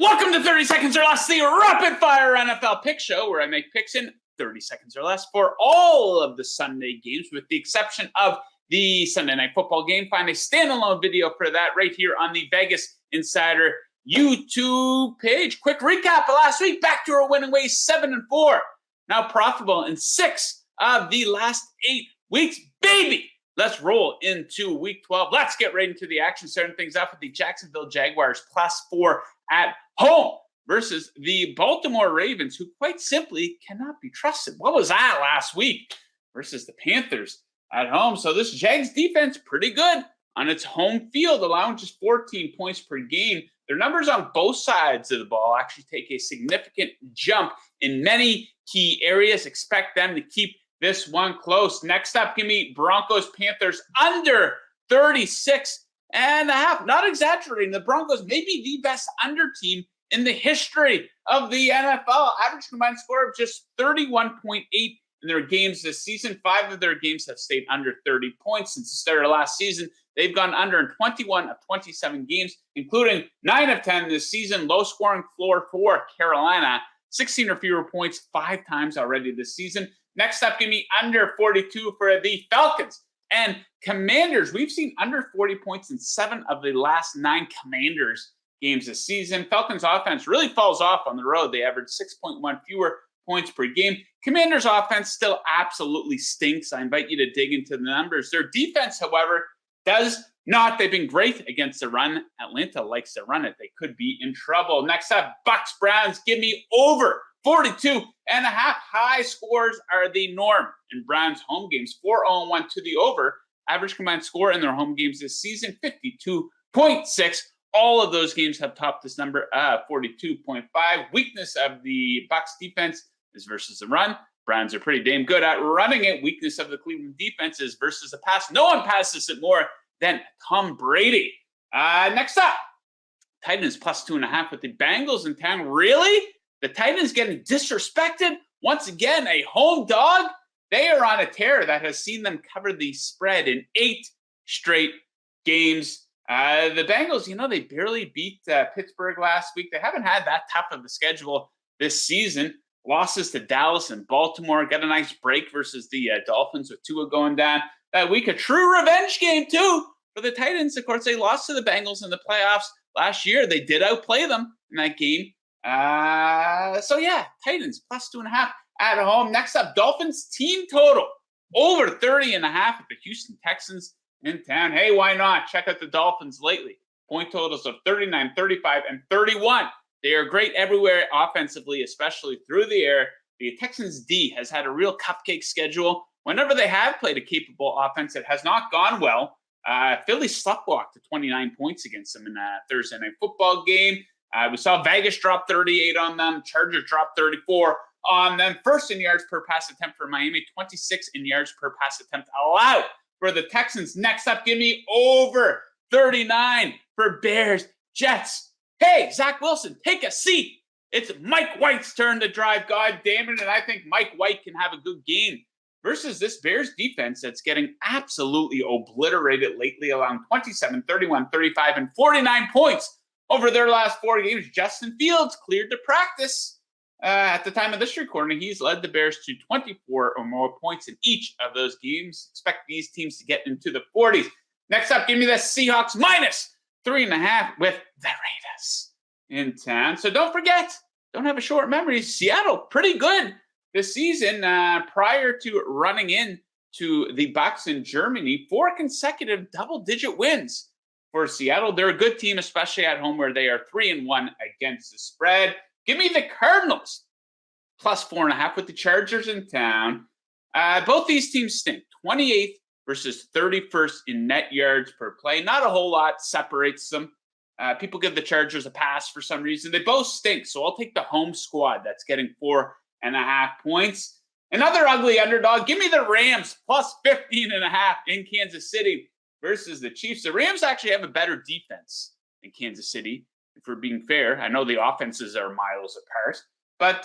Welcome to 30 Seconds or Less, the rapid fire NFL pick show where I make picks in 30 seconds or less for all of the Sunday games, with the exception of the Sunday Night Football game. Find a standalone video for that right here on the Vegas Insider YouTube page. Quick recap of last week. Back to our winning ways, 7-4. Now profitable in 6 of the last 8 weeks. Baby! Let's roll into week 12. Let's get right into the action, starting things off with the Jacksonville Jaguars +4 at home versus the Baltimore Ravens, who quite simply cannot be trusted. What was that last week versus the Panthers at home? So this Jags defense, pretty good on its home field, allowing just 14 points per game. Their numbers on both sides of the ball actually take a significant jump in many key areas. Expect them to keep this one close. Next up, give me Broncos Panthers under 36.5. Not exaggerating. The Broncos may be the best under team in the history of the NFL. Average combined score of just 31.8 in their games this season. 5 of their games have stayed under 30 points since the start of last season. They've gone under in 21 of 27 games, including 9 of 10 this season. Low scoring floor for Carolina. 16 or fewer points 5 times already this season. Next up, give me under 42 for the Falcons and Commanders. We've seen under 40 points in 7 of the last 9 Commanders games this season. Falcons offense really falls off on the road. They average 6.1 fewer points per game. Commanders offense still absolutely stinks. I invite you to dig into the numbers. Their defense, however, does not. They've been great against the run. Atlanta likes to run it. They could be in trouble. Next up, Bucs Browns. Give me over 42.5. High scores are the norm in Browns home games. 4-0-1 to the over. Average combined score in their home games this season, 52.6. All of those games have topped this number, 42.5. Weakness of the Bucs defense is versus the run. Browns are pretty damn good at running it. Weakness of the Cleveland defense is versus the pass. No one passes it more than Tom Brady. Next up, Titans +2.5 with the Bengals in town. Really? The Titans getting disrespected? Once again, a home dog? They are on a tear that has seen them cover the spread in 8 straight games. The Bengals, they barely beat Pittsburgh last week. They haven't had that tough of a schedule this season. Losses to Dallas and Baltimore. Got a nice break versus the Dolphins with Tua going down that week. A true revenge game, too, for the Titans. Of course, they lost to the Bengals in the playoffs last year. They did outplay them in that game. Titans +2.5 at home. Next up, Dolphins team total over 30.5 at the Houston Texans in town. Hey, why not? Check out the Dolphins lately. Point totals of 39, 35, and 31. They are great everywhere offensively, especially through the air. The Texans D has had a real cupcake schedule. Whenever they have played a capable offense, it has not gone well. Philly sleptwalked to 29 points against them in a Thursday Night Football game. We saw Vegas drop 38 on them. Chargers drop 34 on them. First in yards per pass attempt for Miami. 26 in yards per pass attempt allowed for the Texans. Next up, give me over 39 for Bears Jets. Hey, Zach Wilson, take a seat. It's Mike White's turn to drive. God damn it. And I think Mike White can have a good game versus this Bears defense that's getting absolutely obliterated lately, allowing 27, 31, 35, and 49 points over their last 4 games. Justin Fields cleared to practice. At the time of this recording, he's led the Bears to 24 or more points in each of those games. Expect these teams to get into the 40s. Next up, give me the Seahawks -3.5 with the Raiders in town. So don't forget, don't have a short memory. Seattle, pretty good this season. Prior to running in to the Bucs in Germany, 4 consecutive double-digit wins for Seattle. They're a good team, especially at home where they are 3-1 against the spread. Give me the Cardinals +4.5 with the Chargers in town. Both these teams stink. 28th versus 31st in net yards per play. Not a whole lot separates them. People give the Chargers a pass for some reason. They both stink, so I'll take the home squad that's getting 4.5 points. Another ugly underdog. Give me the Rams +15.5 in Kansas City versus the Chiefs. The Rams actually have a better defense than Kansas City, if we're being fair. I know the offenses are miles apart. But,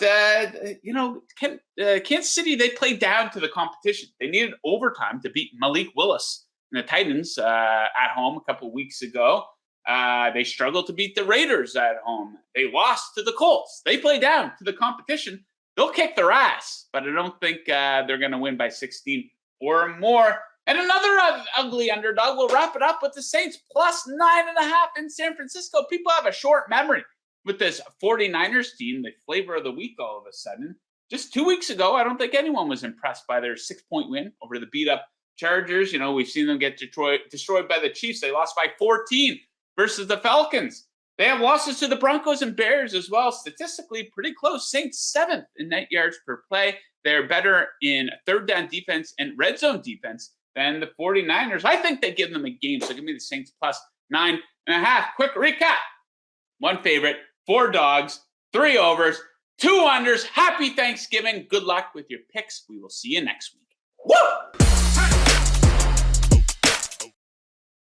Kansas City, they played down to the competition. They needed overtime to beat Malik Willis and the Titans at home a couple weeks ago. They struggled to beat the Raiders at home. They lost to the Colts. They play down to the competition. They'll kick their ass, but I don't think they're going to win by 16 or more. And another ugly underdog. We'll wrap it up with the Saints plus 9.5 in San Francisco. People have a short memory with this 49ers team, the flavor of the week all of a sudden. Just 2 weeks ago, I don't think anyone was impressed by their 6-point win over the beat-up Chargers. You know, we've seen them get destroyed by the Chiefs. They lost by 14 versus the Falcons. They have losses to the Broncos and Bears as well. Statistically, pretty close. Saints 7th in net yards per play. They're better in third down defense and red zone defense than the 49ers. I think they give them a game, so give me the Saints plus 9.5. Quick recap. 1 favorite, 4 dogs, 3 overs, 2 unders. Happy Thanksgiving. Good luck with your picks. We will see you next week. Woo!